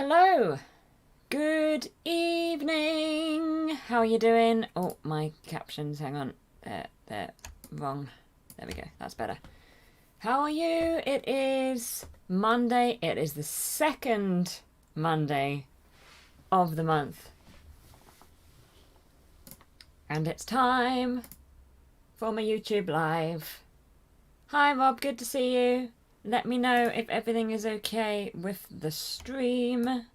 Hello. Good evening. How are you doing? Oh, my captions. Hang on. They're wrong. There we go. That's better. How are you? It is Monday. It is the second Monday of the month. And it's time for my YouTube live. Hi, Rob. Good to see you. Let me know if everything is okay with the stream.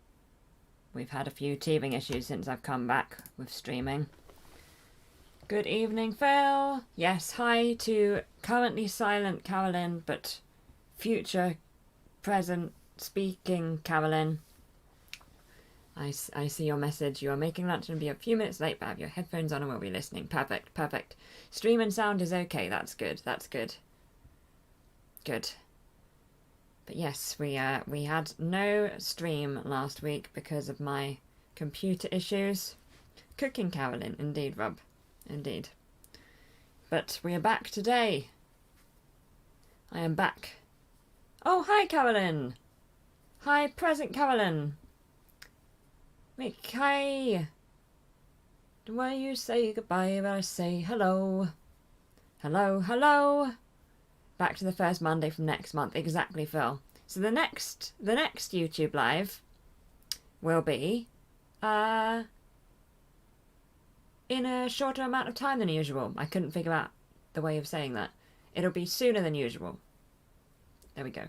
We've had a few teething issues since I've come back with streaming. Good evening, Phil. Yes, hi to currently silent Carolyn, but future present speaking Carolyn. I see your message. You are making lunch and be a few minutes late, but have your headphones on and we'll be listening. Perfect, perfect. Stream and sound is okay. That's good, that's good. Good. But yes, we had no stream last week because of my computer issues. Cooking Carolyn, indeed, Rob. Indeed. But we are back today. I am back. Oh, hi, Carolyn. Hi, present Carolyn. Mick, hi. Why you say goodbye, but I say hello. Hello, hello. Back to the first Monday from next month. Exactly, Phil. So the next YouTube live will be in a shorter amount of time than usual. I couldn't figure out the way of saying that. It'll be sooner than usual. There we go.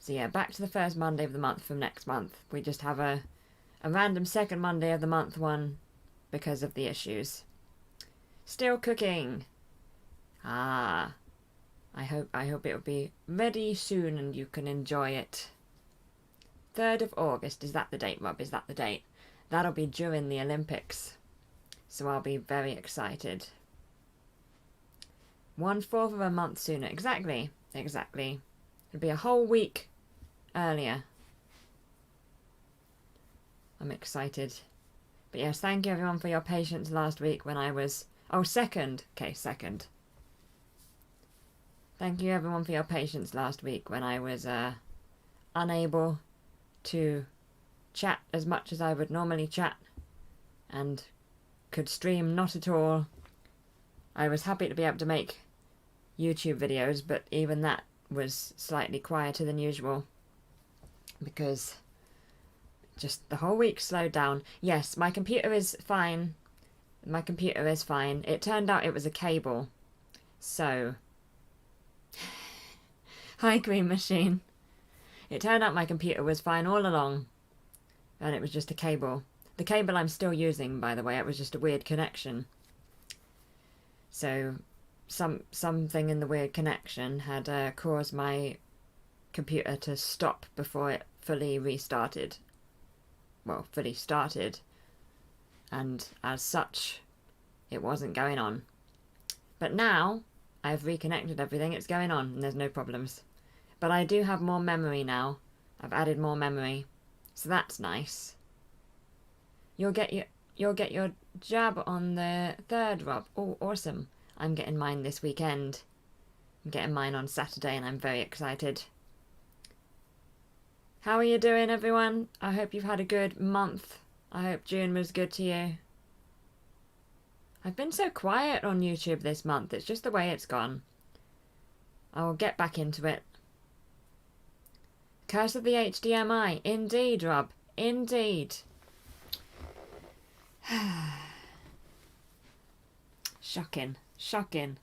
So yeah, back to the first Monday of the month from next month. We just have a random second Monday of the month one because of the issues. Still cooking. Ah. I hope it will be ready soon and you can enjoy it. 3rd of August, is that the date, Rob? Is that the date? That'll be during the Olympics. So I'll be very excited. 1/4 of a month sooner. Exactly. Exactly. It'll be a whole week earlier. I'm excited. But yes, thank you everyone for your patience last week when I was... Oh, second. Okay, second. Thank you everyone for your patience last week when I was unable to chat as much as I would normally chat and could stream not at all. I was happy to be able to make YouTube videos, but even that was slightly quieter than usual because just the whole week slowed down. Yes, my computer is fine. My computer is fine. It turned out it was a cable. So... Hi, Green Machine. It turned out my computer was fine all along, and it was just a cable. The cable I'm still using, by the way, it was just a weird connection. So, something in the weird connection had caused my computer to stop before it fully restarted. Well, fully started, and as such, it wasn't going on. But now, I've reconnected everything, it's going on, and there's no problems. But I do have more memory now. I've added more memory. So that's nice. You'll get your jab on the 3rd, Rob. Oh, awesome. I'm getting mine this weekend. I'm getting mine on Saturday and I'm very excited. How are you doing, everyone? I hope you've had a good month. I hope June was good to you. I've been so quiet on YouTube this month. It's just the way it's gone. I'll get back into it. Curse of the HDMI. Indeed, Rob. Indeed. Shocking. Shocking.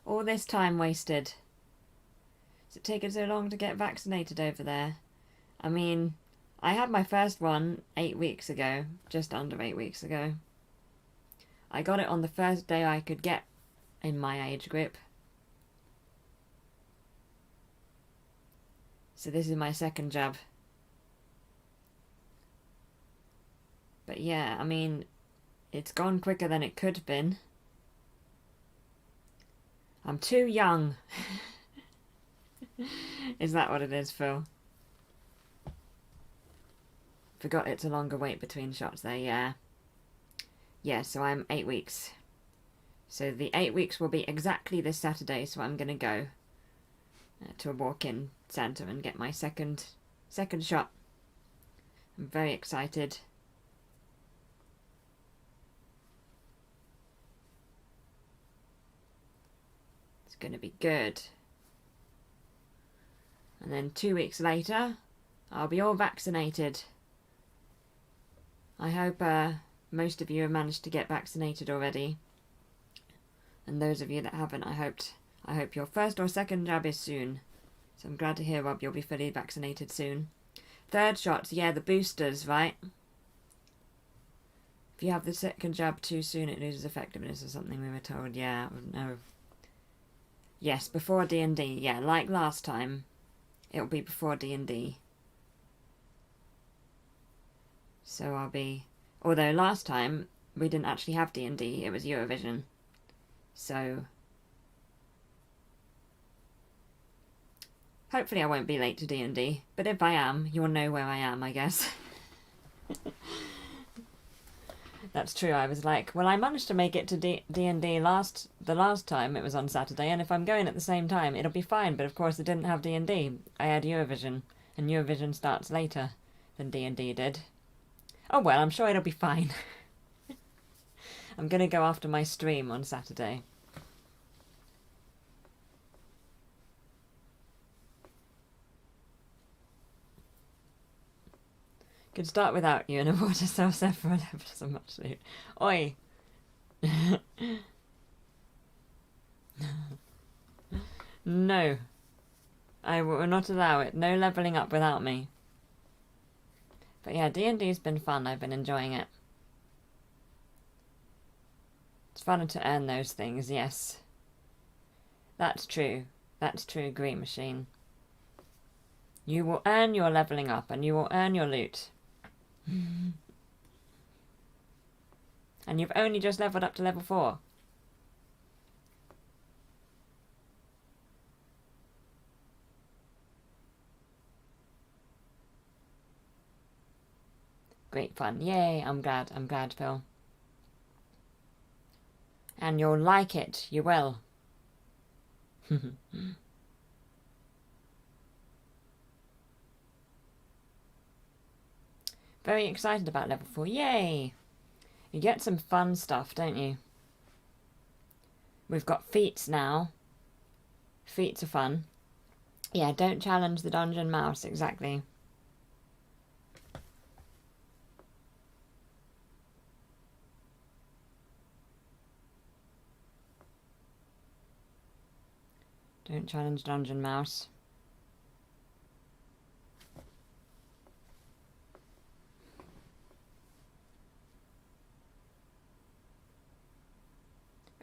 All this time wasted. Is it taking so long to get vaccinated over there? I mean, I had my first one 8 weeks ago. Just under 8 weeks ago. I got it on the first day I could get in my age group. So this is my second jab. But yeah, I mean, it's gone quicker than it could have been. I'm too young. Is that what it is, Phil? Forgot it's a longer wait between shots there, yeah. Yeah, so I'm 8 weeks. So the 8 weeks will be exactly this Saturday, so I'm going to go to a walk-in centre and get my second shot. I'm very excited. It's going to be good. And then 2 weeks later, I'll be all vaccinated. I hope most of you have managed to get vaccinated already. And those of you that haven't, I hope your first or second jab is soon. So I'm glad to hear, Rob, you'll be fully vaccinated soon. Third shots, yeah, the boosters, right? If you have the second jab too soon, it loses effectiveness or something, we were told. Yeah, no. Yes, before D&D, yeah, like last time. It'll be before D&D. So I'll be... Although last time, we didn't actually have D&D, it was Eurovision. So... Hopefully I won't be late to D&D, but if I am, you'll know where I am, I guess. That's true, I was like, well, I managed to make it to D&D the last time it was on Saturday, and if I'm going at the same time, it'll be fine, but of course it didn't have D&D. I had Eurovision, and Eurovision starts later than D&D did. Oh well, I'm sure it'll be fine. I'm going to go after my stream on Saturday. Could start without you and award yourself several levels of much loot. Oi! No. I will not allow it. No levelling up without me. But yeah, D&D's been fun. I've been enjoying it. It's fun to earn those things, yes. That's true. That's true, Green Machine. You will earn your levelling up and you will earn your loot. And you've only just leveled up to level 4. Great fun. Yay, I'm glad, Phil. And you'll like it, you will. Very excited about level 4. Yay! You get some fun stuff, don't you? We've got feats now. Feats are fun. Yeah, don't challenge the dungeon mouse, exactly. Don't challenge dungeon mouse.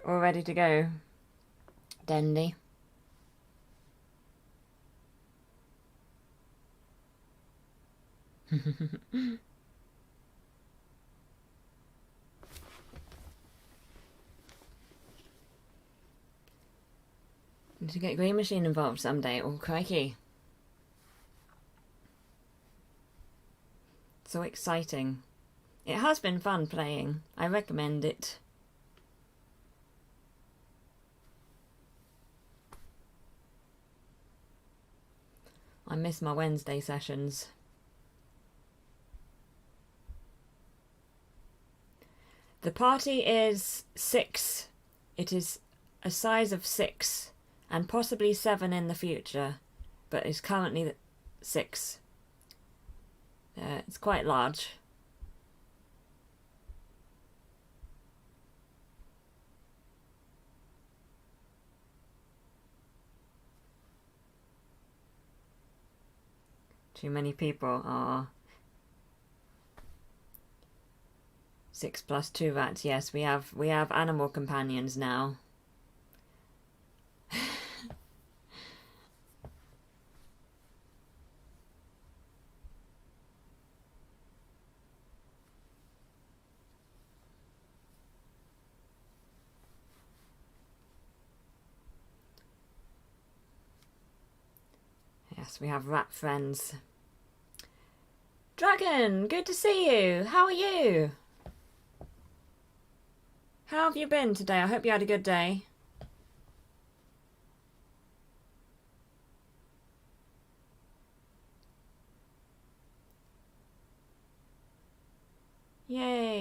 All ready to go, Dendy. Need to get Green Machine involved someday. Oh, crikey. So exciting. It has been fun playing. I recommend it. I miss my Wednesday sessions. The party is 6. It is a size of 6 and possibly 7 in the future, but it's currently 6. It's quite large. Too many people are 6 plus 2 rats. Yes, we have animal companions now. Yes, we have rat friends. Dragon, good to see you. How are you? How have you been today? I hope you had a good day.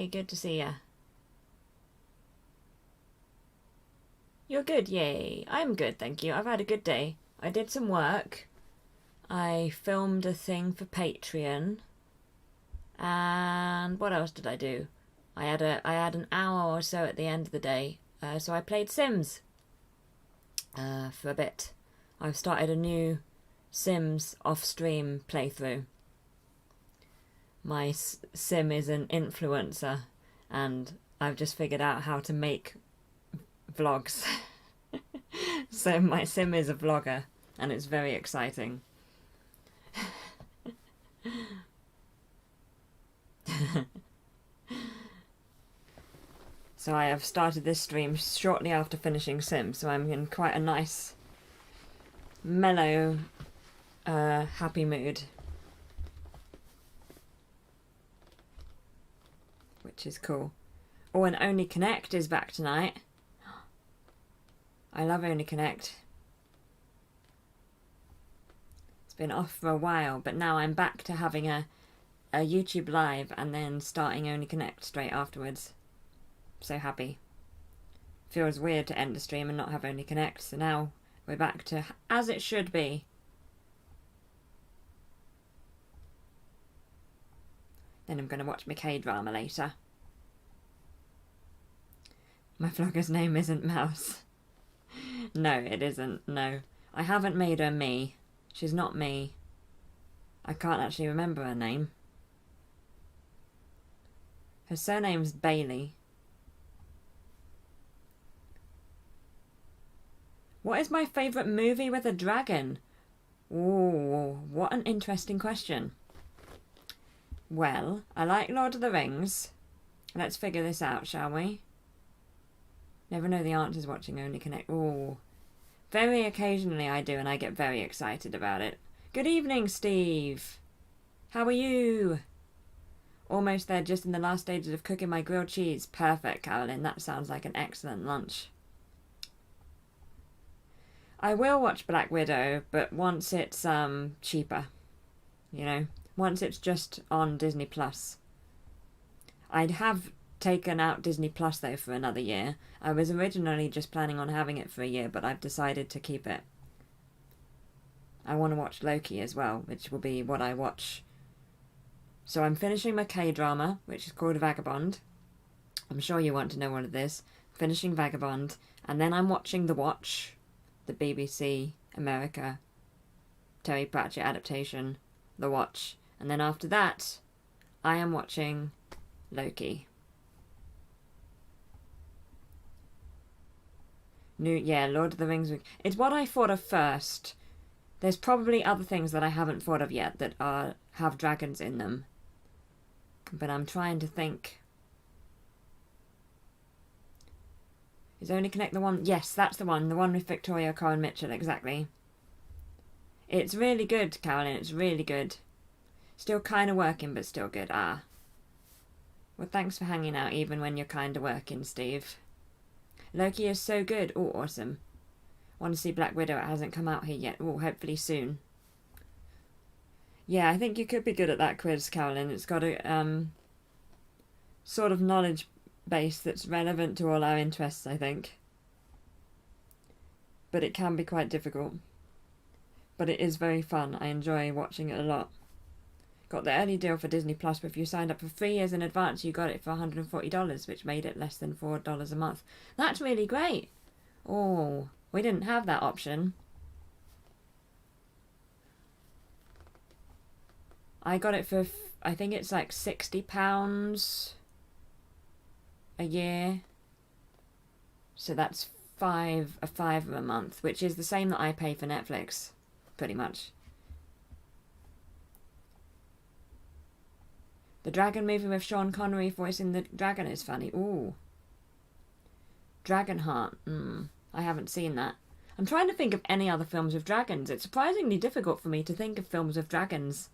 Yay, good to see ya. You're good, yay. I'm good, thank you. I've had a good day. I did some work. I filmed a thing for Patreon. And what else did I do? I had an hour or so at the end of the day. So I played Sims for a bit. I've started a new Sims off-stream playthrough. My Sim is an influencer, and I've just figured out how to make vlogs. So my Sim is a vlogger, and it's very exciting. So I have started this stream shortly after finishing Sim, so I'm in quite a nice, mellow, happy mood. Which is cool. Oh, and Only Connect is back tonight. I love Only Connect. It's been off for a while, but now I'm back to having a YouTube live and then starting Only Connect straight afterwards. So happy. Feels weird to end the stream and not have Only Connect, so now we're back to as it should be. Then I'm going to watch my K-drama later. My vlogger's name isn't Mouse. No, it isn't, no. I haven't made her me. She's not me. I can't actually remember her name. Her surname's Bailey. What is my favourite movie with a dragon? Ooh, what an interesting question. Well, I like Lord of the Rings. Let's figure this out, shall we? Never know the answers watching Only Connect. Ooh. Very occasionally I do, and I get very excited about it. Good evening, Steve. How are you? Almost there, just in the last stages of cooking my grilled cheese. Perfect, Carolyn. That sounds like an excellent lunch. I will watch Black Widow, but once it's cheaper. You know? Once it's just on Disney Plus. I'd have taken out Disney Plus though for another year. I was originally just planning on having it for a year, but I've decided to keep it. I want to watch Loki as well, which will be what I watch. So I'm finishing my K-drama, which is called Vagabond. I'm sure you want to know what it is. Finishing Vagabond, and then I'm watching The Watch, the BBC America Terry Pratchett adaptation, The Watch. And then after that, I am watching Loki. Lord of the Rings. It's what I thought of first. There's probably other things that I haven't thought of yet that have dragons in them. But I'm trying to think. Is Only Connect the one? Yes, that's the one. The one with Victoria Coren Mitchell, exactly. It's really good, Carolyn. It's really good. Still kind of working, but still good. Ah. Well, thanks for hanging out even when you're kind of working, Steve. Loki is so good. Oh, awesome. Want to see Black Widow. It hasn't come out here yet. Oh, hopefully soon. Yeah, I think you could be good at that quiz, Carolyn. It's got a sort of knowledge base that's relevant to all our interests, I think. But it can be quite difficult. But it is very fun. I enjoy watching it a lot. Got the early deal for Disney Plus, but if you signed up for 3 years in advance, you got it for $140, which made it less than $4 a month. That's really great. Oh, we didn't have that option. I got it for, I think it's like £60 a year. So that's a fiver a month, which is the same that I pay for Netflix, pretty much. The Dragon movie with Sean Connery voicing the dragon is funny. Ooh. Dragonheart. I haven't seen that. I'm trying to think of any other films with dragons. It's surprisingly difficult for me to think of films with dragons.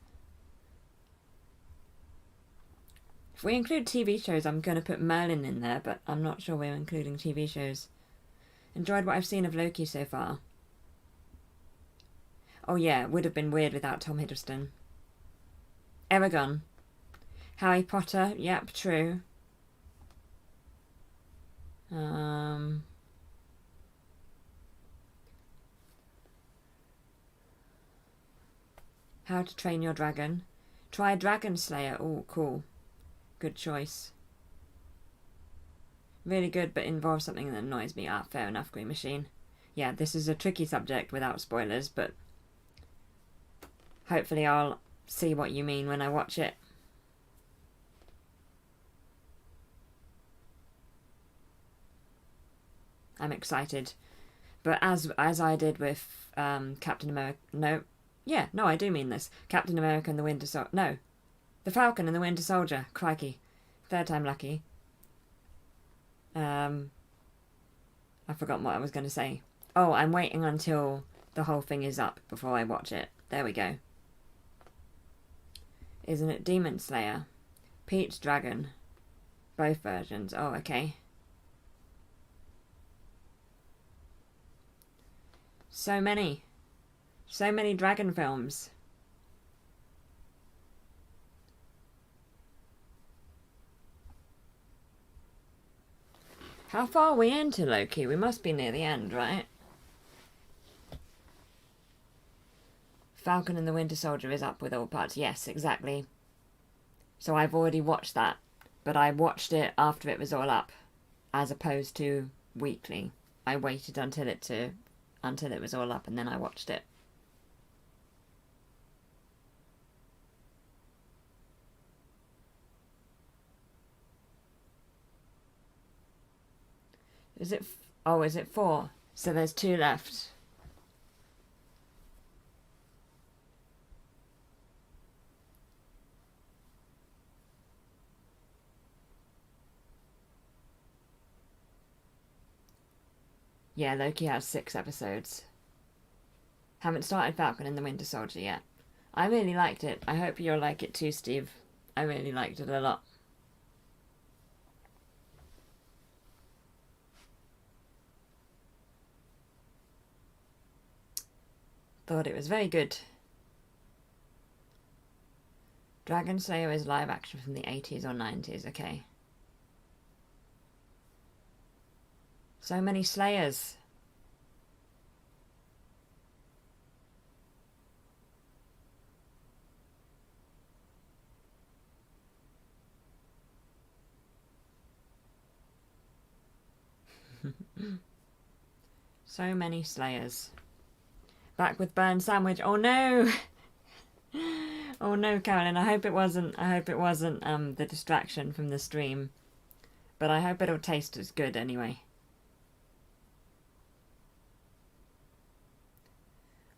If we include TV shows, I'm going to put Merlin in there, but I'm not sure we're including TV shows. Enjoyed what I've seen of Loki so far. Oh yeah, it would have been weird without Tom Hiddleston. Eragon. Harry Potter, yep, true. Um, How to Train Your Dragon. Try Dragon Slayer. Oh, cool. Good choice. Really good, but involves something that annoys me. Ah, fair enough, Green Machine. Yeah, this is a tricky subject without spoilers, but hopefully I'll see what you mean when I watch it. I'm excited. But as I did with Captain America... No. Yeah, no, I do mean this. Captain America and the Winter Soldier... No. The Falcon and the Winter Soldier. Crikey. Third time lucky. I've forgotten what I was going to say. Oh, I'm waiting until the whole thing is up before I watch it. There we go. Isn't it Demon Slayer? Peach Dragon. Both versions. Oh, okay. So many. So many dragon films. How far are we into Loki? We must be near the end, right? Falcon and the Winter Soldier is up with all parts. Yes, exactly. So I've already watched that. But I watched it after it was all up. As opposed to weekly. I waited until it was all up and then I watched it. Is it... Oh, is it 4? So there's 2 left. Yeah, Loki has 6 episodes. Haven't started Falcon and the Winter Soldier yet. I really liked it. I hope you'll like it too, Steve. I really liked it a lot. Thought it was very good. Dragon Slayer is live action from the 80s or 90s, okay. So many Slayers. So many Slayers. Back with Burn Sandwich. Oh no! Oh no, Carolyn. I hope it wasn't the distraction from the stream. But I hope it'll taste as good anyway.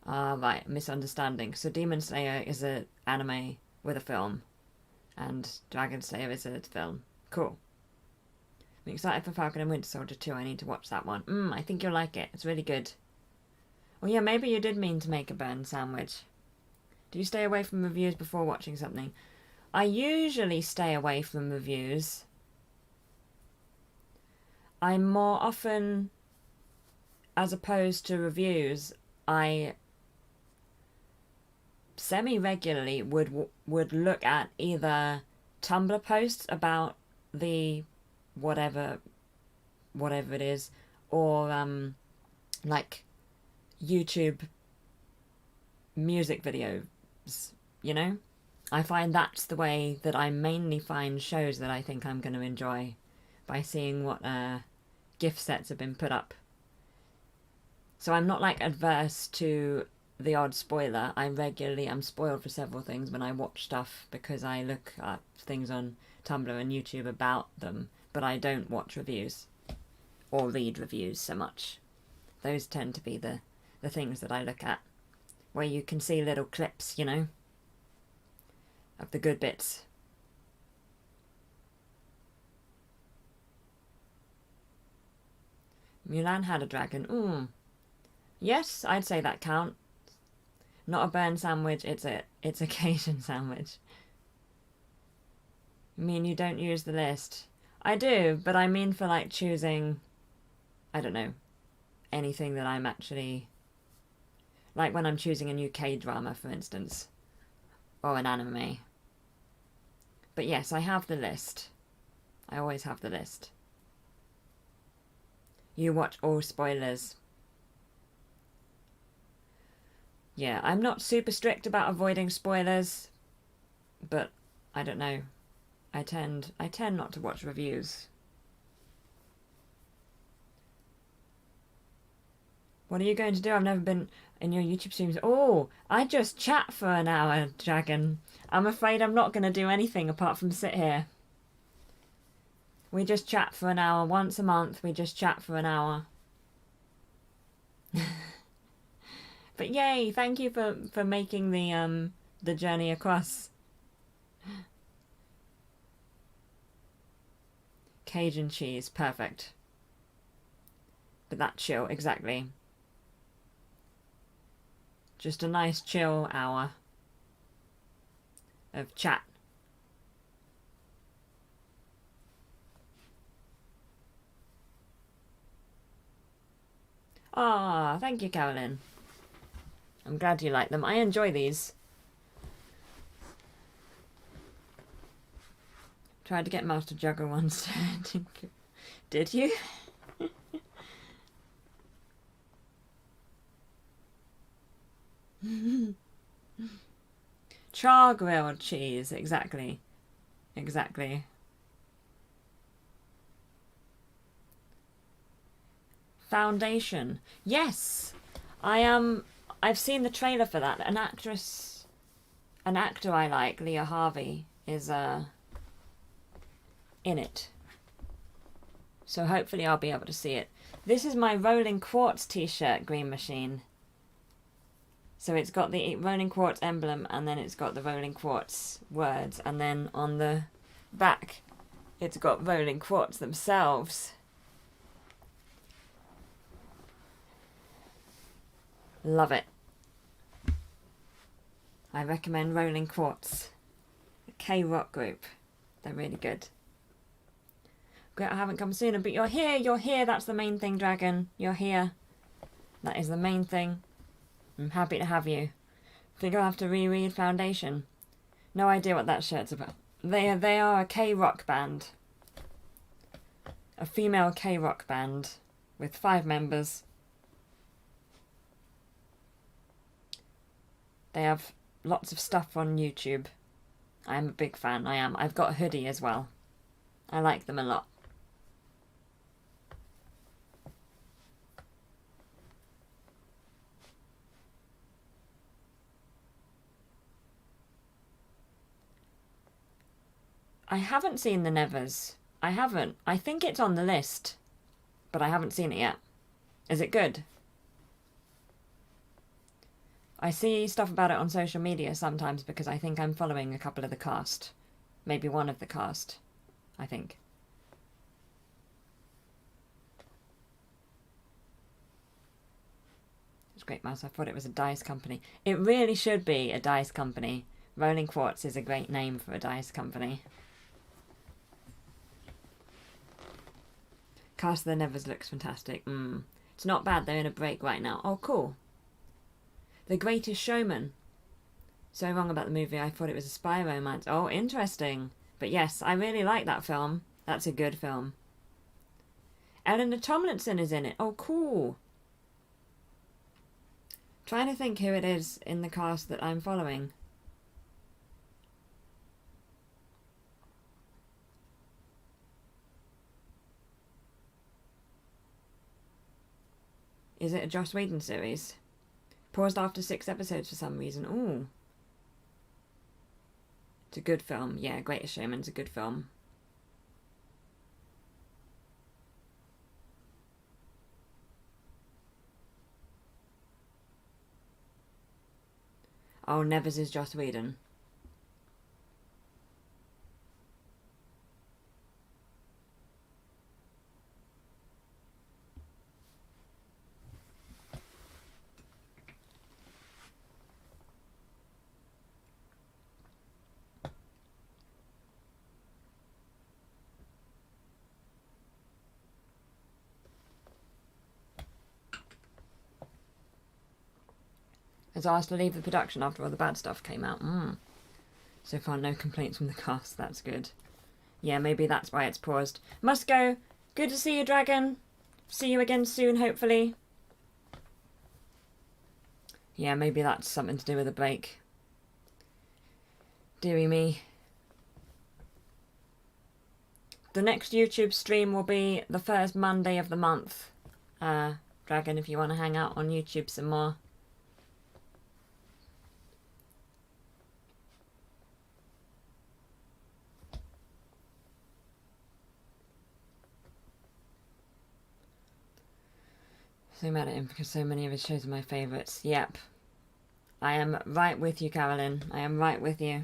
Ah, right, misunderstanding. So Demon Slayer is an anime with a film. And Dragon Slayer is a film. Cool. I'm excited for Falcon and Winter Soldier 2. I need to watch that one. I think you'll like it. It's really good. Oh yeah, maybe you did mean to make a burn sandwich. Do you stay away from reviews before watching something? I usually stay away from reviews. I more often, as opposed to reviews, I semi-regularly would look at either Tumblr posts about the whatever it is, or like YouTube music videos, you know? I find that's the way that I mainly find shows that I think I'm going to enjoy, by seeing what gift sets have been put up. So I'm not like adverse to the odd spoiler. I regularly am spoiled for several things when I watch stuff, because I look at things on Tumblr and YouTube about them, but I don't watch reviews or read reviews so much. Those tend to be the things that I look at, where you can see little clips, you know, of the good bits. Mulan had a dragon. Yes, I'd say that counts. Not a burn sandwich, it's a Cajun sandwich. You mean you don't use the list? I do, but I mean for like choosing, I don't know, anything that I'm actually... Like when I'm choosing a new K-drama, for instance. Or an anime. But yes, I have the list. I always have the list. You watch all spoilers. Yeah, I'm not super strict about avoiding spoilers, but I don't know. I tend not to watch reviews. What are you going to do? I've never been in your YouTube streams. Oh, I just chat for an hour, Dragon. I'm afraid I'm not going to do anything apart from sit here. We just chat for an hour. Once a month, we just chat for an hour. But yay, thank you for making the journey across. Cajun cheese, perfect. But that chill, exactly. Just a nice chill hour of chat. Ah, thank you, Carolyn. I'm glad you like them. I enjoy these. Tried to get Master Jugger once. Did you? Char grilled cheese, exactly. Exactly. Foundation. Yes! I've seen the trailer for that. An actor I like, Leah Harvey, is in it. So hopefully I'll be able to see it. This is my Rolling Quartz t-shirt, Green Machine. So it's got the Rolling Quartz emblem, and then it's got the Rolling Quartz words, and then on the back it's got Rolling Quartz themselves. Love it. I recommend Rolling Quartz. The K-Rock group. They're really good. Great, I haven't come sooner, but you're here, that's the main thing, Dragon. You're here. That is the main thing. I'm happy to have you. Think I'll have to reread Foundation. No idea what that shirt's about. They are a K-Rock band. A female K-Rock band with 5 members. They have lots of stuff on YouTube. I'm a big fan, I am. I've got a hoodie as well. I like them a lot. I haven't seen The Nevers. I haven't. I think it's on the list, but I haven't seen it yet. Is it good? I see stuff about it on social media sometimes because I think I'm following a couple of the cast. Maybe one of the cast, I think. It's Great Mouse. I thought it was a dice company. It really should be a dice company. Rolling Quartz is a great name for a dice company. Cast of the Nevers looks fantastic. It's not bad. They're in a break right now. Oh, cool. The Greatest Showman. So wrong about the movie. I thought it was a spy romance. Oh, interesting. But yes, I really like that film. That's a good film. Eleanor Tomlinson is in it. Oh, cool. Trying to think who it is in the cast that I'm following. Is it a Joss Whedon series? Paused after 6 episodes for some reason. Ooh. It's a good film. Yeah, Greatest Showman's a good film. Oh, Nevers is Joss Whedon. Has asked to leave the production after all the bad stuff came out. So far, no complaints from the cast. That's good. Yeah, maybe that's why it's paused. Must go. Good to see you, Dragon. see you again soon, hopefully. Yeah, maybe that's something to do with a break. Deary me. The next YouTube stream will be the first Monday of the month. Dragon, if you want to hang out on YouTube some more. So mad at him because so many of his shows are my favourites. Yep. I am right with you, Carolyn. I am right with you.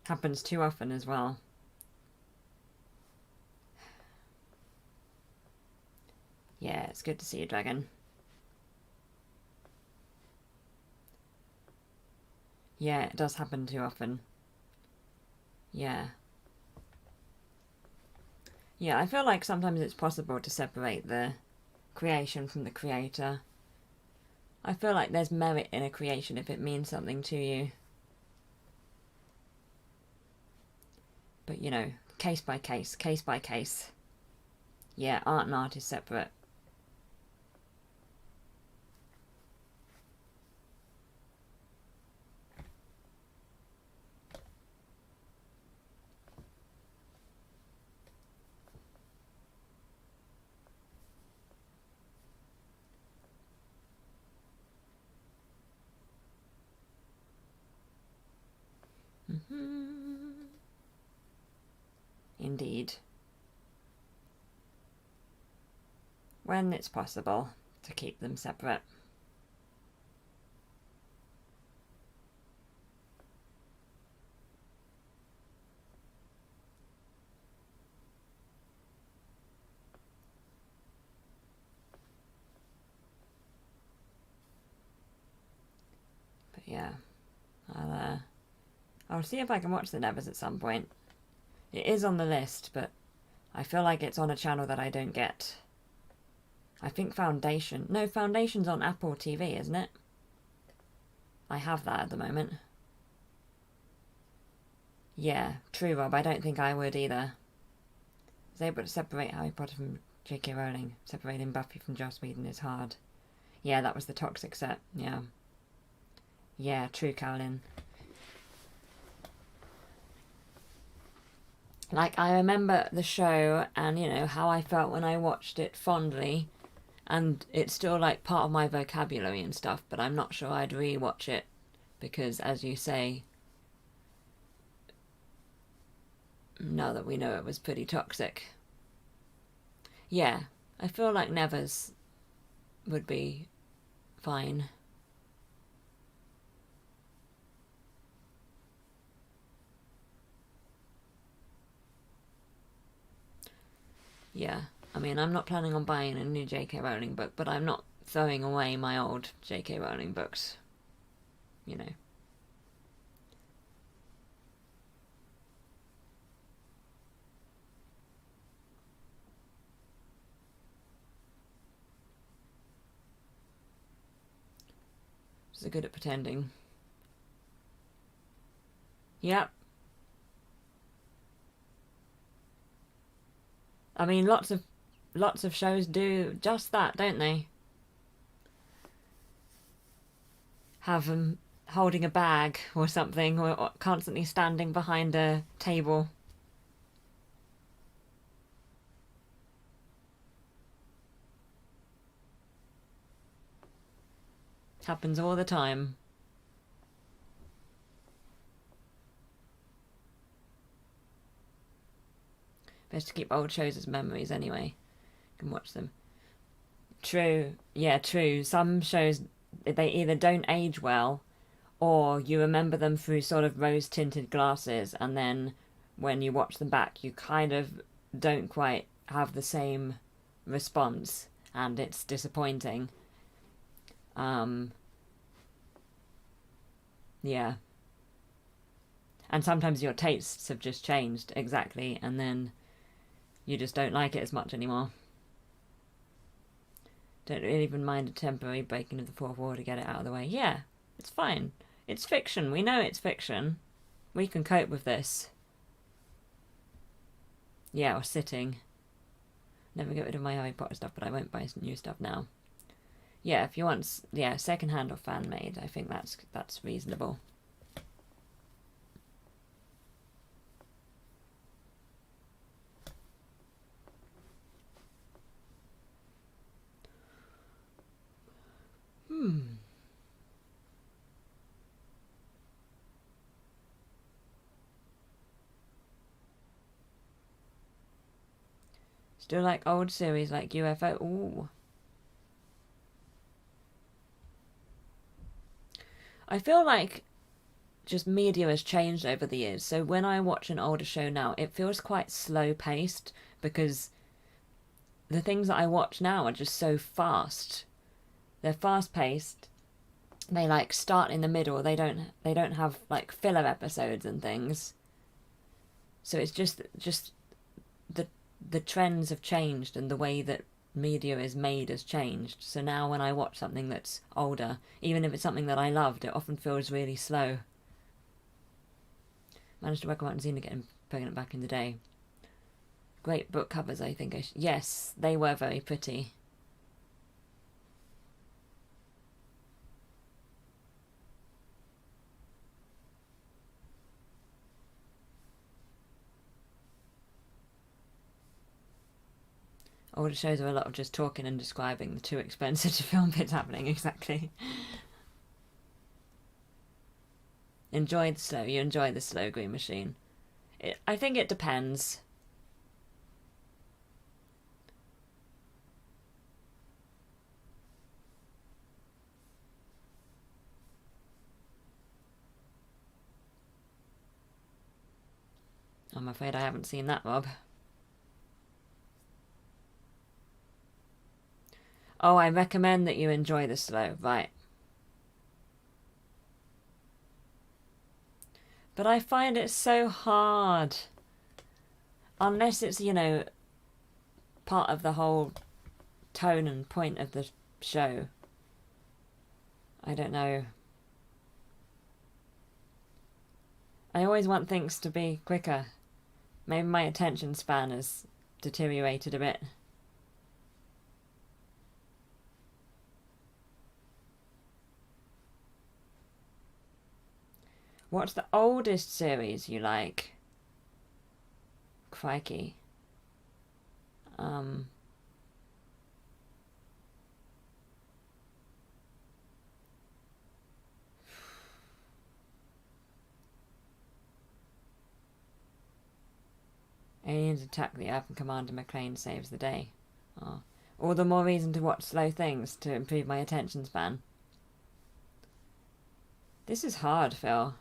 Happens too often as well. Yeah, it's good to see you, Dragon. Yeah, it does happen too often. Yeah. Yeah, I feel like sometimes it's possible to separate the creation from the creator. I feel like there's merit in a creation if it means something to you. But, you know, case by case, case by case. Yeah, art and art is separate. Indeed. When it's possible to keep them separate. But yeah, I'll see if I can watch The Nevers at some point. It is on the list, but I feel like it's on a channel that I don't get. I think Foundation... No, Foundation's on Apple TV, isn't it? I have that at the moment. Yeah, true, Rob. I don't think I would either. I was able to separate Harry Potter from J.K. Rowling. Separating Buffy from Joss Whedon is hard. Yeah, that was the toxic set. Yeah. Yeah, true, Carolyn. Like, I remember the show and, you know, how I felt when I watched it fondly. And it's still, like, part of my vocabulary and stuff, but I'm not sure I'd re-watch it. Because, as you say, now that we know it was pretty toxic. Yeah, I feel like Nevers would be fine. Yeah, I mean, I'm not planning on buying a new J.K. Rowling book, but I'm not throwing away my old J.K. Rowling books. You know. So good at pretending. Yep. I mean, lots of shows do just that, don't they? Have them holding a bag or something, or constantly standing behind a table. Happens all the time. Best to keep old shows as memories anyway. You can watch them. True. Yeah, true. Some shows, they either don't age well, or you remember them through sort of rose-tinted glasses, and then when you watch them back, you kind of don't quite have the same response, and it's disappointing. Yeah. And sometimes your tastes have just changed, exactly, and then you just don't like it as much anymore. Don't even mind a temporary breaking of the fourth wall to get it out of the way. Yeah, it's fine. It's fiction. We know it's fiction. We can cope with this. Yeah, or sitting. Never get rid of my Harry Potter stuff, but I won't buy some new stuff now. Yeah, if you want, yeah, second-hand or fan-made, I think that's reasonable. Still like old series like UFO. Ooh. I feel like just media has changed over the years. So when I watch an older show now, it feels quite slow paced because the things that I watch now are just so fast. They're fast paced. They like start in the middle. They don't have like filler episodes and things. So it's just the trends have changed and the way that media is made has changed. So now when I watch something that's older, even if it's something that I loved, it often feels really slow. Managed to work on Xena getting pregnant back in the day. Great book covers, I think. Yes, they were very pretty. Older shows are a lot of just talking and describing. They're too expensive to film bits happening, exactly. Enjoy the slow. You enjoy the slow Green Machine. I think it depends. I'm afraid I haven't seen that, Rob. Oh, I recommend that you enjoy the slow. Right. But I find it so hard. Unless it's, you know, part of the whole tone and point of the show. I don't know. I always want things to be quicker. Maybe my attention span has deteriorated a bit. What's the oldest series you like? Crikey. Aliens attack the Earth and Commander McClane saves the day. Oh. All the more reason to watch slow things to improve my attention span. This is hard, Phil.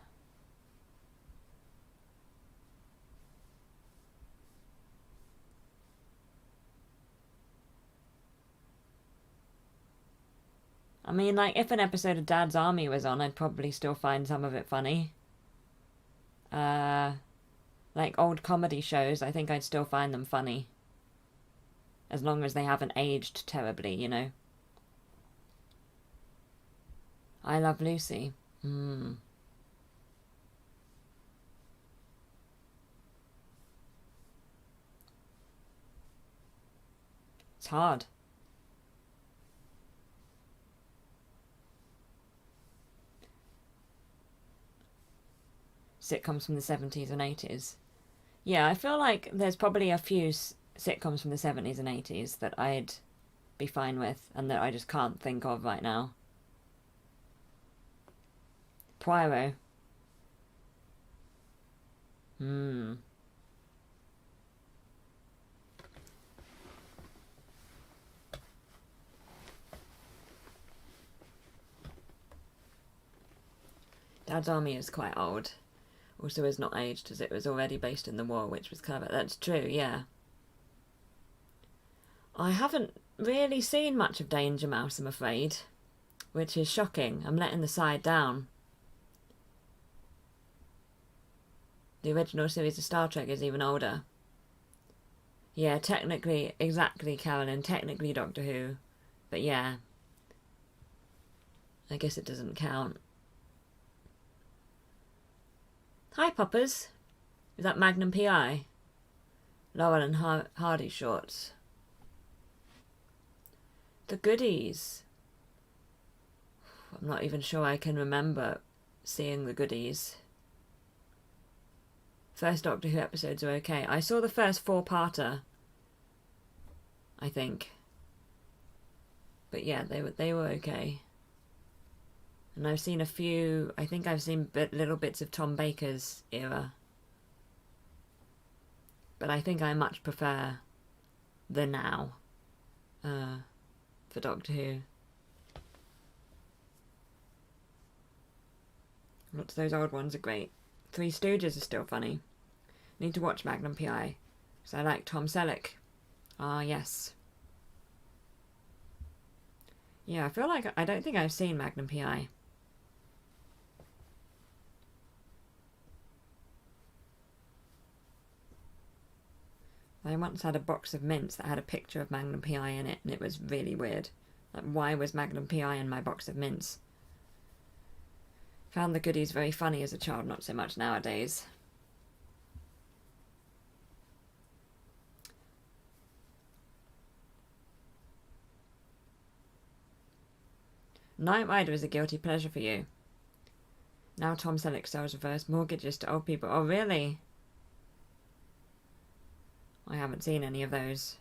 I mean, like, if an episode of Dad's Army was on, I'd probably still find some of it funny. Like old comedy shows, I think I'd still find them funny. As long as they haven't aged terribly, you know. I Love Lucy. It's hard. Sitcoms from the 70s and 80s. Yeah, I feel like there's probably a few sitcoms from the 70s and 80s that I'd be fine with and that I just can't think of right now. Poirot. Dad's Army is quite old. Also is not aged as it was already based in the war, which was clever. That's true, yeah. I haven't really seen much of Danger Mouse, I'm afraid. Which is shocking. I'm letting the side down. The original series of Star Trek is even older. Yeah, technically, exactly, Carolyn. Technically Doctor Who. But yeah, I guess it doesn't count. Hi, Poppers. Is that Magnum PI? Laurel and Hardy shorts. The goodies. I'm not even sure I can remember seeing the goodies. First Doctor Who episodes are okay. I saw the first 4-parter, I think. But yeah, they were okay. And I've seen a few, I think I've seen little bits of Tom Baker's era. But I think I much prefer the now for Doctor Who. Lots of those old ones are great. Three Stooges are still funny. Need to watch Magnum PI, because I like Tom Selleck. Ah, yes. Yeah, I feel like I don't think I've seen Magnum PI. I once had a box of mints that had a picture of Magnum PI in it, and it was really weird. Like, why was Magnum PI in my box of mints? Found the goodies very funny as a child, not so much nowadays. Knight Rider is a guilty pleasure for you. Now Tom Selleck sells reverse mortgages to old people. Oh, really? I haven't seen any of those.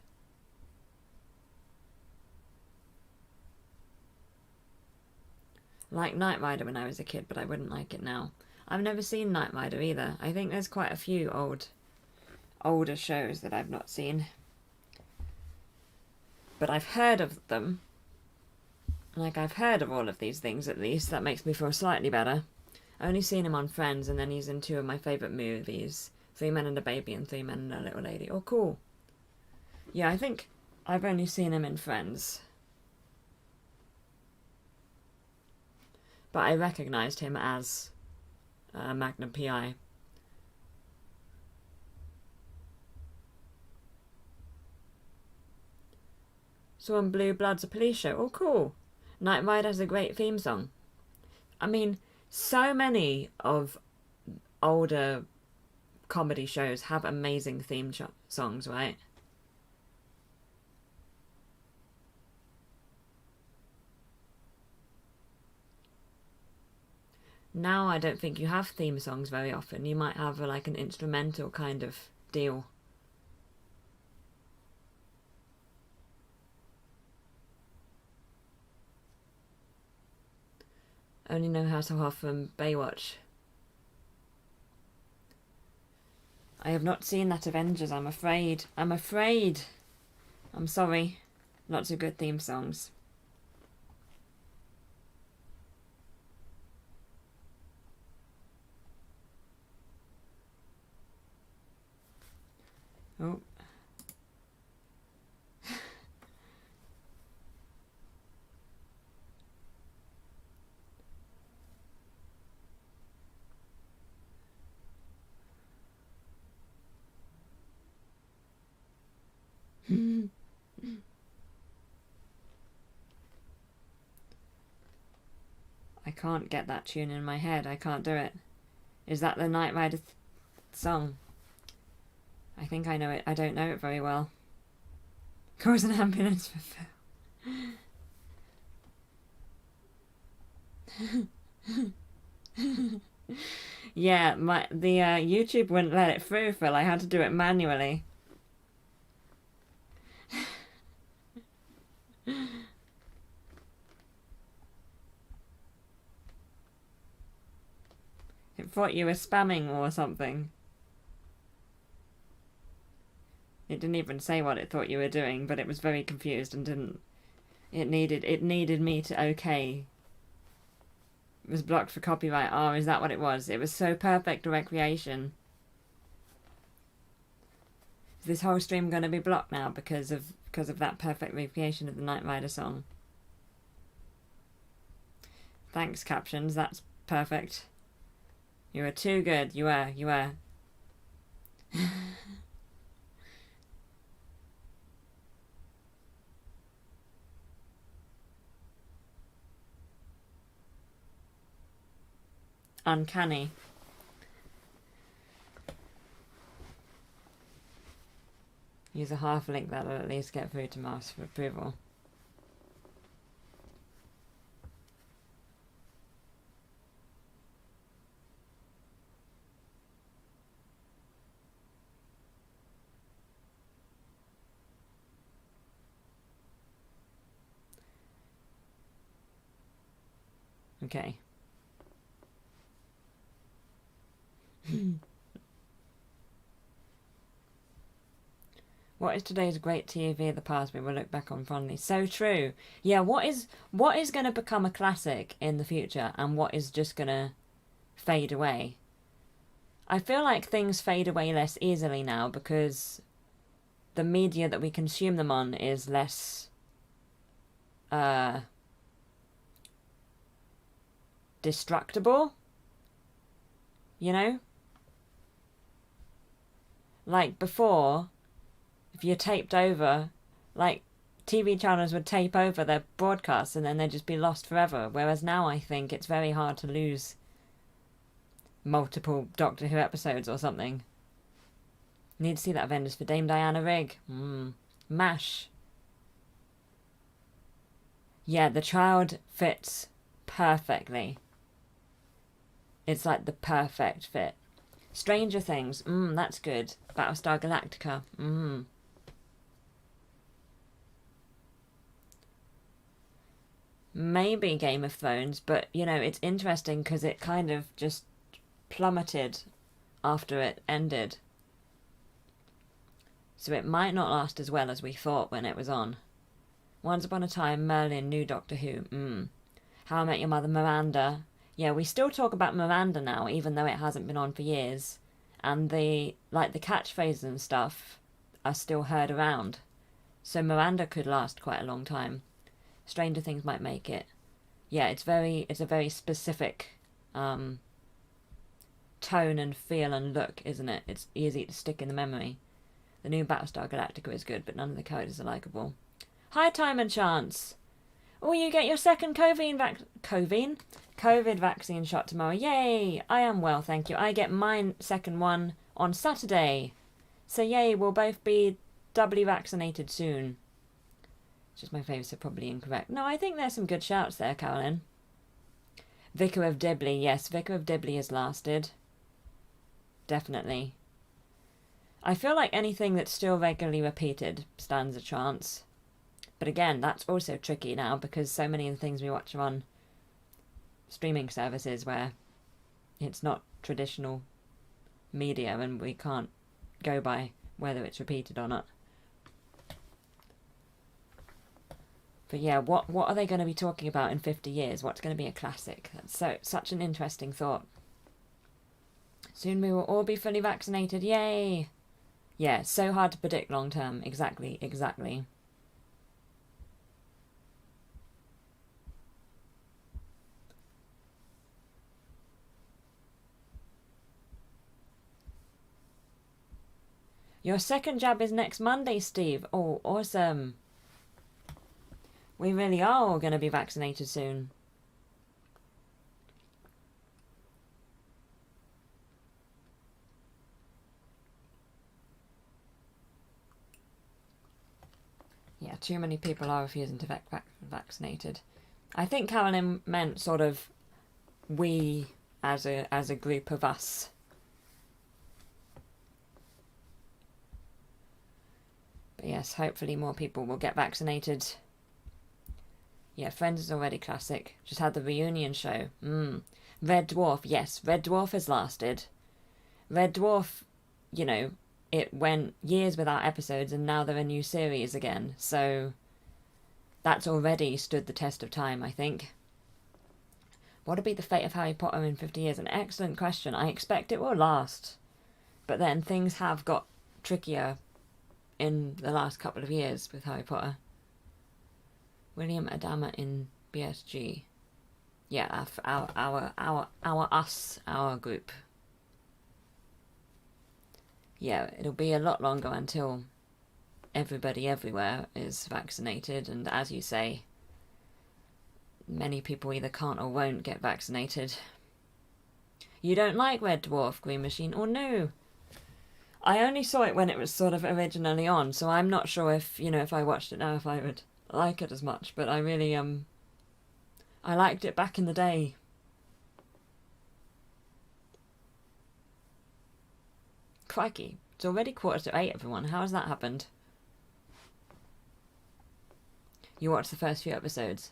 Like Knight Rider when I was a kid, but I wouldn't like it now. I've never seen Knight Rider either. I think there's quite a few older shows that I've not seen. But I've heard of them. Like, I've heard of all of these things at least. That makes me feel slightly better. I've only seen him on Friends, and then he's in 2 of my favourite movies. 3 Men and a Baby and 3 Men and a Little Lady. Oh, cool. Yeah, I think I've only seen him in Friends. But I recognised him as Magnum PI. So on Blue Blood's a police show. Oh, cool. Knight Rider has a great theme song. I mean, so many of older comedy shows have amazing theme songs, right? Now I don't think you have theme songs very often. You might have like an instrumental kind of deal. Only know Hasselhoff from Baywatch. I have not seen that Avengers, I'm afraid. I'm sorry. Lots of good theme songs. Oh. I can't get that tune in my head. I can't do it. Is that the Knight Rider song? I think I know it. I don't know it very well. Calls an ambulance for Phil. Yeah, the YouTube wouldn't let it through, Phil. I had to do it manually. It thought you were spamming or something. It didn't even say what it thought you were doing, but it was very confused and didn't. It needed me to okay. It was blocked for copyright. Oh, is that what it was? It was so perfect a recreation. Is this whole stream going to be blocked now because of that perfect recreation of the Knight Rider song? Thanks, captions. That's perfect. You were too good. You were. Uncanny. Use a half link that'll at least get through to Mars for approval. Okay. What is today's great TV of the past we will look back on fondly? So true. Yeah, what is going to become a classic in the future and what is just going to fade away? I feel like things fade away less easily now because the media that we consume them on is less destructible, you know? Like before, if you're taped over, like TV channels would tape over their broadcasts and then they'd just be lost forever. Whereas now I think it's very hard to lose multiple Doctor Who episodes or something. Need to see that Avengers for Dame Diana Rigg. MASH. Yeah, the child fits perfectly. It's like the perfect fit. Stranger Things. That's good. Battlestar Galactica. Maybe Game of Thrones, but, you know, it's interesting because it kind of just plummeted after it ended. So it might not last as well as we thought when it was on. Once Upon a Time, Merlin, New Doctor Who. How I Met Your Mother, Miranda. Yeah, we still talk about Miranda now, even though it hasn't been on for years. And the catchphrases and stuff are still heard around. So Miranda could last quite a long time. Stranger Things might make it. Yeah, it's a very specific tone and feel and look, isn't it? It's easy to stick in the memory. The new Battlestar Galactica is good, but none of the characters are likeable. Hi, Time and Chance. Oh, you get your second COVID vaccine shot tomorrow. Yay! I am well, thank you. I get my second one on Saturday. So yay, we'll both be doubly vaccinated soon. Just my favourites are probably incorrect. No, I think there's some good shouts there, Carolyn. Vicar of Dibley, yes, Vicar of Dibley has lasted. Definitely. I feel like anything that's still regularly repeated stands a chance. But again, that's also tricky now because so many of the things we watch are on streaming services where it's not traditional media and we can't go by whether it's repeated or not. But yeah, what are they going to be talking about in 50 years? What's going to be a classic? That's such an interesting thought. Soon we will all be fully vaccinated. Yay! Yeah, so hard to predict long term. Exactly. Your second jab is next Monday, Steve. Oh, awesome. We really are all going to be vaccinated soon. Yeah, too many people are refusing to get vaccinated. I think Carolyn meant sort of we as a group of us. But yes, hopefully more people will get vaccinated. Yeah, Friends is already classic. Just had the reunion show. Red Dwarf, yes, Red Dwarf has lasted. Red Dwarf, you know, it went years without episodes and now they're a new series again. So that's already stood the test of time, I think. What would be the fate of Harry Potter in 50 years? An excellent question. I expect it will last. But then things have got trickier in the last couple of years with Harry Potter. William Adama in BSG. Yeah, our group. Yeah, it'll be a lot longer until everybody everywhere is vaccinated, and as you say, many people either can't or won't get vaccinated. You don't like Red Dwarf, Green Machine, or no? I only saw it when it was sort of originally on, so I'm not sure if, if I watched it now, if I would like it as much, but I really, I liked it back in the day. Crikey, it's already 7:45, everyone. How has that happened? You watched the first few episodes.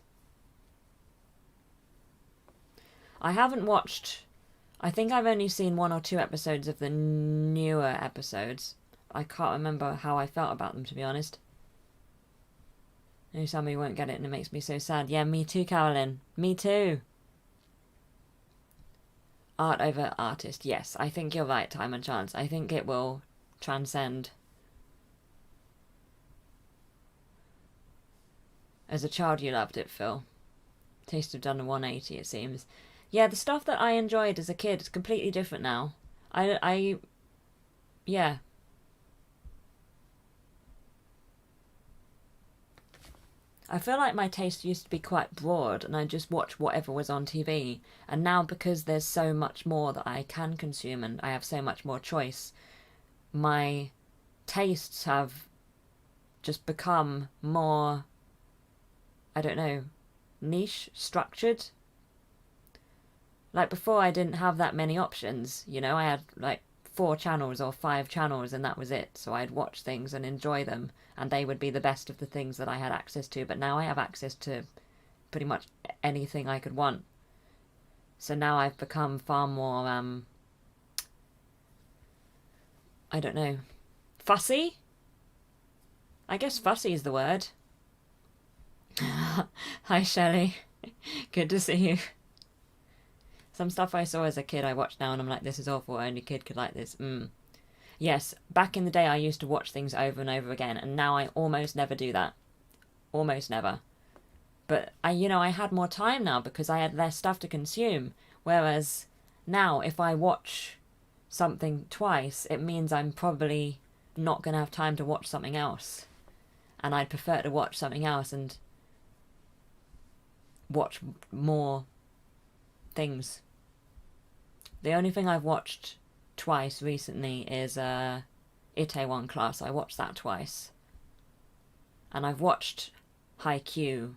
I haven't watched... I think I've only seen 1 or 2 episodes of the newer episodes. I can't remember how I felt about them, to be honest. No, somebody won't get it and it makes me so sad. Yeah, me too, Carolyn. Me too. Art over artist. Yes, I think you're right, Time and Chance. I think it will transcend. As a child, you loved it, Phil. Taste have done a 180, it seems. Yeah, the stuff that I enjoyed as a kid is completely different now. Yeah. I feel like my taste used to be quite broad and I just watched whatever was on TV. And now, because there's so much more that I can consume and I have so much more choice, my tastes have just become more, I don't know, niche, structured. Like before, I didn't have that many options. I had like 4 channels or 5 channels and that was it. So I'd watch things and enjoy them and they would be the best of the things that I had access to. But now I have access to pretty much anything I could want. So now I've become far more, I don't know, fussy? I guess fussy is the word. Hi, Shelley. Good to see you. Some stuff I saw as a kid I watch now and I'm like, this is awful, only a kid could like this. Yes, back in the day I used to watch things over and over again and now I almost never do that. Almost never. But I had more time now because I had less stuff to consume. Whereas now if I watch something twice, it means I'm probably not going to have time to watch something else. And I'd prefer to watch something else and watch more things. The only thing I've watched twice recently is Itaewon Class. I watched that twice. And I've watched Haikyuu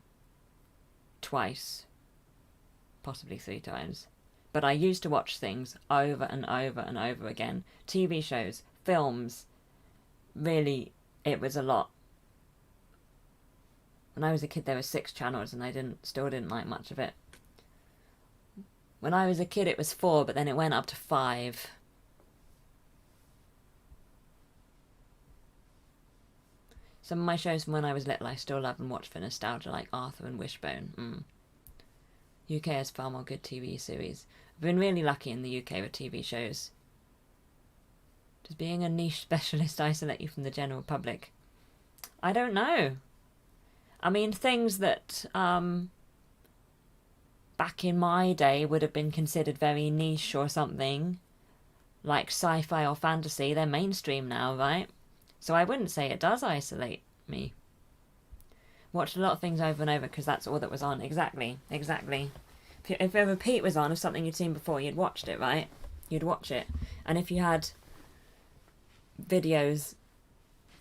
twice. Possibly 3 times. But I used to watch things over and over and over again. TV shows, films. Really, it was a lot. When I was a kid there were 6 channels and I still didn't like much of it. When I was a kid it was 4, but then it went up to 5. Some of my shows from when I was little I still love and watch for nostalgia, like Arthur and Wishbone. UK has far more good TV series. I've been really lucky in the UK with TV shows. Does being a niche specialist isolate you from the general public? I don't know. I mean, things that back in my day would have been considered very niche or something, like sci-fi or fantasy, they're mainstream now, right? So I wouldn't say it does isolate me. Watched a lot of things over and over because that's all that was on. Exactly. If a repeat was on of something you'd seen before, you'd watched it, right? You'd watch it. And if you had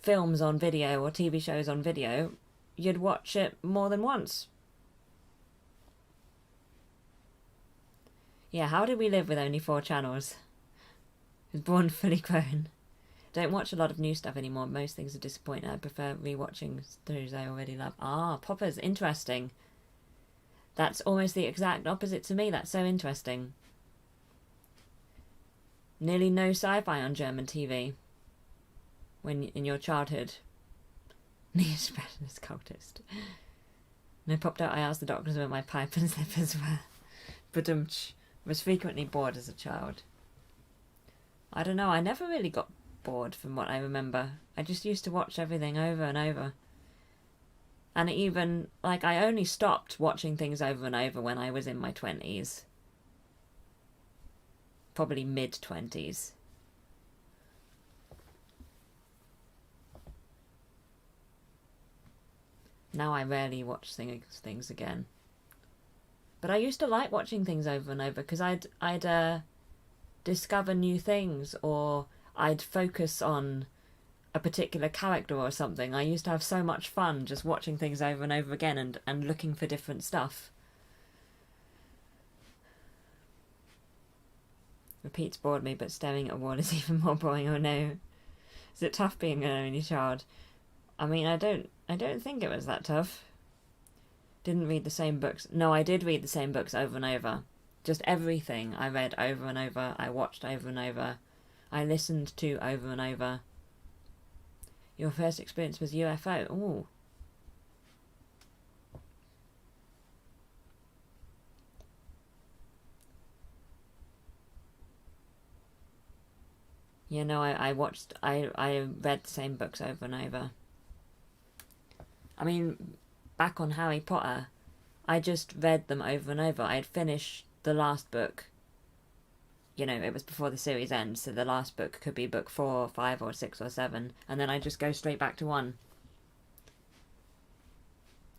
films on video or TV shows on video, you'd watch it more than once. Yeah, how did we live with only 4 channels? I was born fully grown. Don't watch a lot of new stuff anymore. Most things are disappointing. I prefer rewatching those I already love. Poppers, interesting. That's almost the exact opposite to me. That's so interesting. Nearly no sci-fi on German TV. When in your childhood. Niche specialist cultist. When I popped out I asked the doctors where my pipe and slippers were. But was frequently bored as a child. I don't know, I never really got bored from what I remember. I just used to watch everything over and over. And even, I only stopped watching things over and over when I was in my 20s. Probably mid-20s. Now I rarely watch things again. But I used to like watching things over and over because I'd discover new things, or I'd focus on a particular character or something. I used to have so much fun just watching things over and over again and looking for different stuff. Repeats bored me, but staring at a wall is even more boring. Oh no. Is it tough being an only child? I mean, I don't think it was that tough. Didn't read the same books. No, I did read the same books over and over. Just everything I read over and over. I watched over and over. I listened to over and over. Your first experience was UFO. Ooh. You know, I read the same books over and over. I mean, back on Harry Potter, I just read them over and over. I had finished the last book. You know, it was before the series ends, so the last book could be book 4 or 5 or 6 or 7, and then I just go straight back to 1.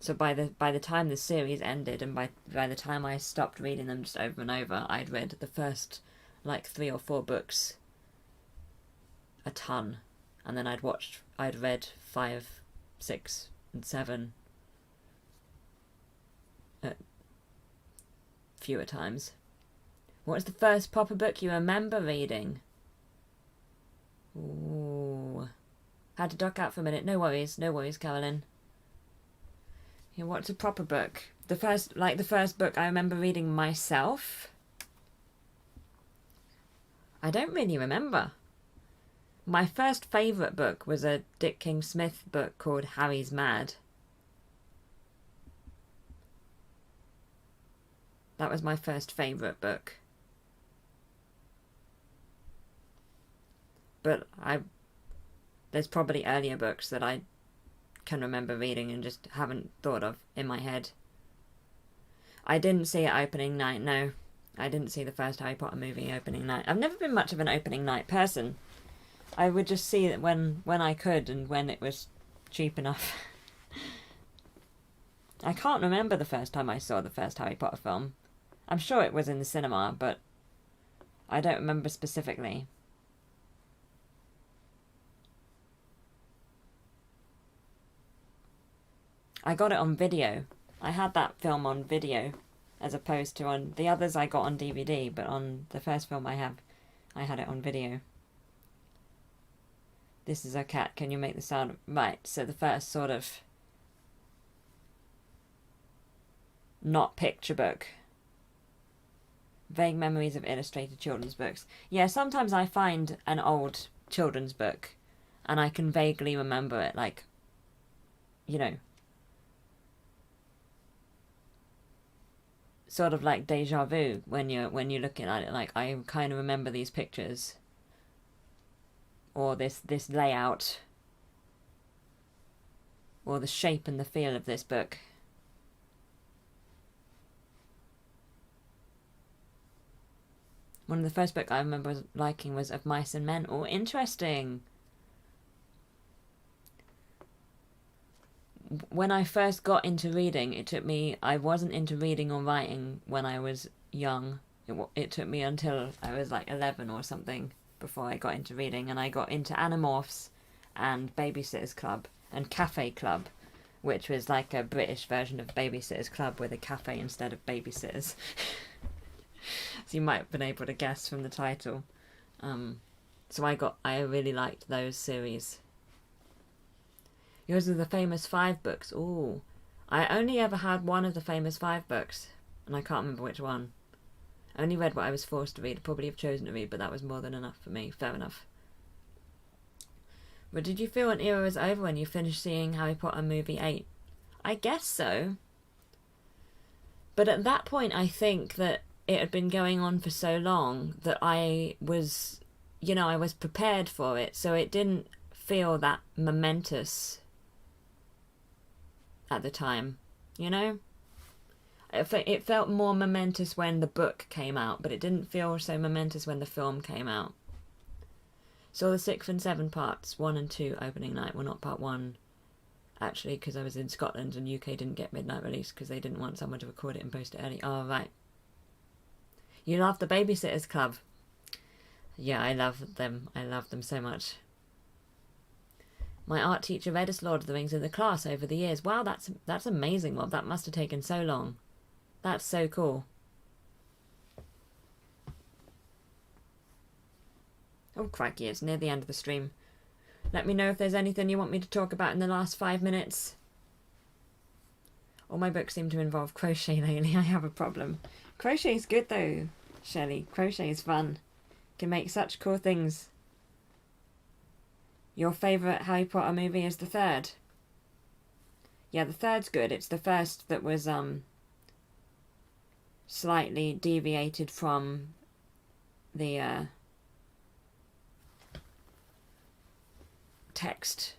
So by the time the series ended, and by the time I stopped reading them just over and over, I'd read the first, like, 3 or 4 books a ton, and then I'd read 5, 6, and 7 fewer times. What was the first proper book you remember reading? Ooh. Had to duck out for a minute. No worries, Carolyn. Yeah, what's a proper book? The first book I remember reading myself? I don't really remember. My first favourite book was a Dick King Smith book called Harry's Mad. That was my first favourite book. But there's probably earlier books that I can remember reading and just haven't thought of in my head. I didn't see it opening night, no. I didn't see the first Harry Potter movie opening night. I've never been much of an opening night person. I would just see it when I could and when it was cheap enough. I can't remember the first time I saw the first Harry Potter film. I'm sure it was in the cinema, but I don't remember specifically. I got it on video. I had that film on video, as opposed to on the others I got on DVD, but on the first film I had it on video. This is a cat. Can you make the sound? Right, so the first sort of not picture book. Vague memories of illustrated children's books. Yeah, sometimes I find an old children's book and I can vaguely remember it, like, you know, sort of like deja vu when you're looking at it, like, I kind of remember these pictures or this layout or the shape and the feel of this book. One of the first books I remember liking was Of Mice and Men. Oh, interesting. When I first got into reading, I wasn't into reading or writing when I was young. It took me until I was like 11 or something before I got into reading, and I got into Animorphs and Babysitter's Club and Cafe Club, which was like a British version of Babysitter's Club with a cafe instead of babysitters. So you might have been able to guess from the title. So I really liked those series. Yours are the Famous Five books. Ooh. I only ever had one of the Famous Five books, and I can't remember which one. I only read what I was forced to read. I'd probably have chosen to read, but that was more than enough for me. Fair enough. But did you feel an era was over when you finished seeing Harry Potter movie 8? I guess so. But at that point, I think that it had been going on for so long that I was prepared for it, so it didn't feel that momentous at the time, you know? It felt more momentous when the book came out, but it didn't feel so momentous when the film came out. Saw the 6 and 7 parts, 1 and 2 opening night. Well, not part 1, actually, because I was in Scotland and UK didn't get midnight release because they didn't want someone to record it and post it early. Oh, right. You love the Babysitter's Club. Yeah, I love them. I love them so much. My art teacher read us Lord of the Rings in the class over the years. Wow, that's amazing, Rob. That must have taken so long. That's so cool. Oh, crikey, it's near the end of the stream. Let me know if there's anything you want me to talk about in the last 5 minutes. All my books seem to involve crochet lately. I have a problem. Crochet's good though, Shelley. Crochet is fun. Can make such cool things. Your favourite Harry Potter movie is the third? Yeah, the third's good. It's the first that was slightly deviated from the text.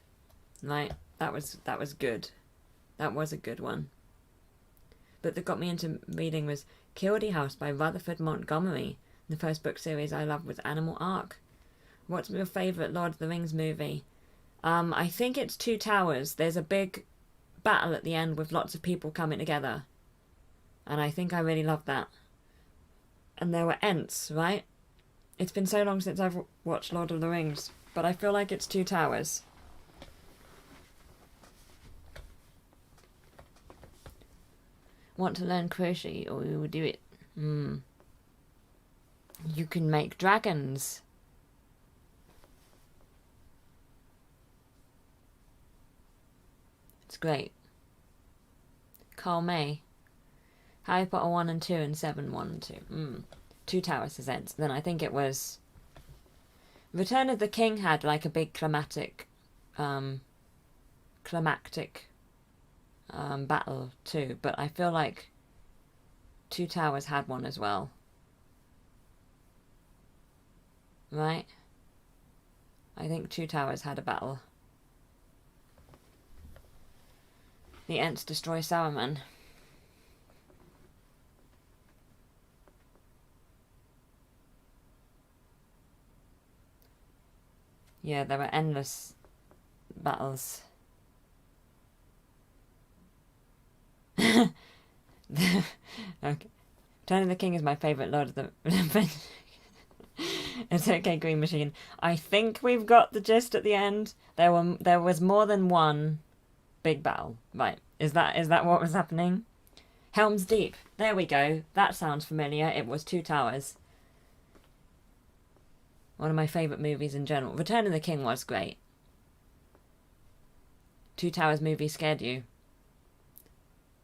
Right? That was good. That was a good one. But that got me into reading was Kildy House by Rutherford Montgomery. The first book series I loved was Animal Ark. What's your favourite Lord of the Rings movie? I think it's Two Towers. There's a big battle at the end with lots of people coming together. And I think I really loved that. And there were Ents, right? It's been so long since I've watched Lord of the Rings. But I feel like it's Two Towers. Want to learn crochet or you will do it? You can make dragons. It's great. Carl May. Harry Potter 1 and 2 and 7, 1 and 2. Two Towers presents. Then I think it was... Return of the King had like a big climactic battle too, but I feel like Two Towers had one as well. Right? I think Two Towers had a battle. The Ents destroy Saruman. Yeah, there were endless battles. Okay. Return of the King is my favourite Lord of the... It's okay, Green Machine. I think we've got the gist at the end. There was more than one big battle. Right. Is that what was happening? Helm's Deep. There we go. That sounds familiar. It was Two Towers. One of my favourite movies in general. Return of the King was great. Two Towers movie scared you.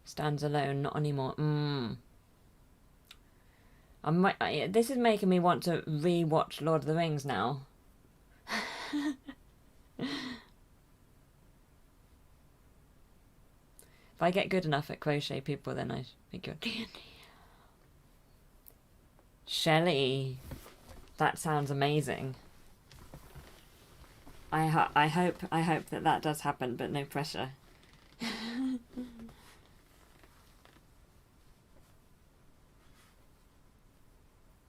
Stands alone, not anymore. This is making me want to re-watch Lord of the Rings now. If I get good enough at crochet people, then I should be good. Shelley, that sounds amazing. I hope that does happen, but no pressure.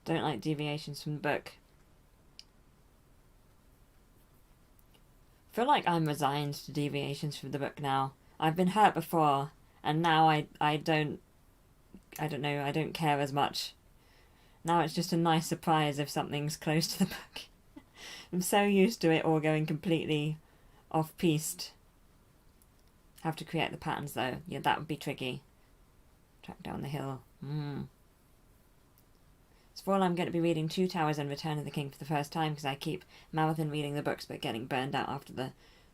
Don't like deviations from the book. I feel like I'm resigned to deviations from the book now. I've been hurt before, and now I don't know, I don't care as much. Now it's just a nice surprise if something's close to the book. I'm so used to it all going completely off-piste. Have to create the patterns though. Yeah, that would be tricky. Track down the hill. So for all I'm going to be reading Two Towers and Return of the King for the first time because I keep marathon reading the books but getting burned out after the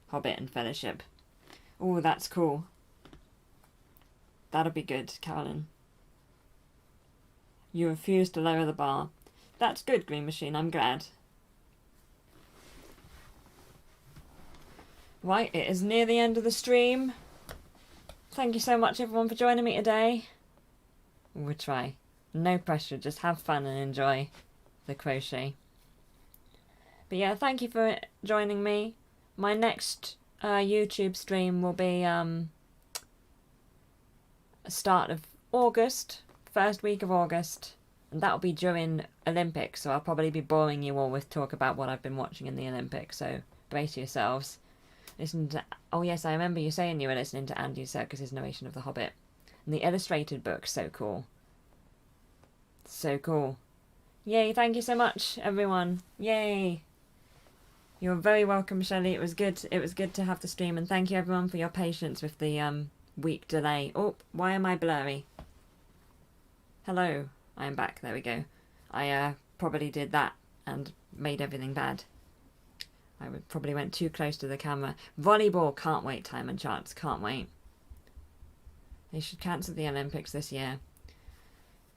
Hobbit and Fellowship. Oh, that's cool. That'll be good, Carolyn. You refuse to lower the bar. That's good, Green Machine, I'm glad. Right, it is near the end of the stream. Thank you so much everyone for joining me today. We'll try. No pressure, just have fun and enjoy the crochet. But yeah, thank you for joining me. My next YouTube stream will be start of August, first week of August, and that'll be during Olympics, so I'll probably be boring you all with talk about what I've been watching in the Olympics, so brace yourselves. Listen to... Oh yes, I remember you saying you were listening to Andy Serkis's narration of The Hobbit. And the illustrated book, so cool. So cool. Yay, thank you so much, everyone. Yay. You're very welcome, Shelley. It was good. It was good to have the stream, and thank you everyone for your patience with the week delay. Oh, why am I blurry? Hello, I am back. There we go. I probably did that and made everything bad. I probably went too close to the camera. Volleyball, can't wait. Time and chance, can't wait. They should cancel the Olympics this year.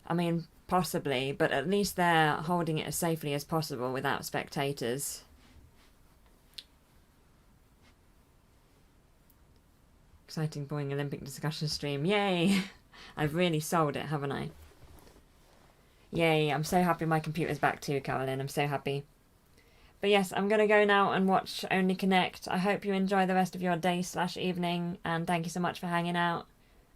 I mean, possibly, but at least they're holding it as safely as possible without spectators. Exciting, boring Olympic discussion stream. Yay! I've really sold it, haven't I? Yay, I'm so happy my computer's back too, Carolyn. I'm so happy. But yes, I'm going to go now and watch Only Connect. I hope you enjoy the rest of your day/evening, and thank you so much for hanging out.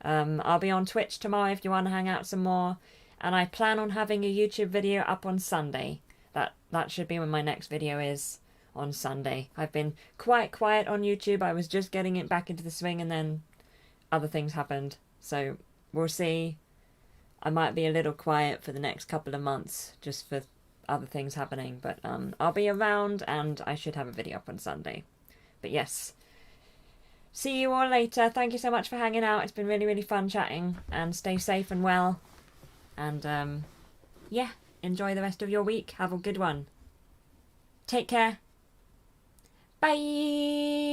I'll be on Twitch tomorrow if you want to hang out some more, and I plan on having a YouTube video up on Sunday. That should be when my next video is, on Sunday. I've been quite quiet on YouTube. I was just getting it back into the swing, and then other things happened. So we'll see. I might be a little quiet for the next couple of months just for other things happening, but I'll be around and I should have a video up on Sunday. But yes, see you all later. Thank you so much for hanging out. It's been really, really fun chatting, and stay safe and well. And yeah, enjoy the rest of your week. Have a good one. Take care. Bye.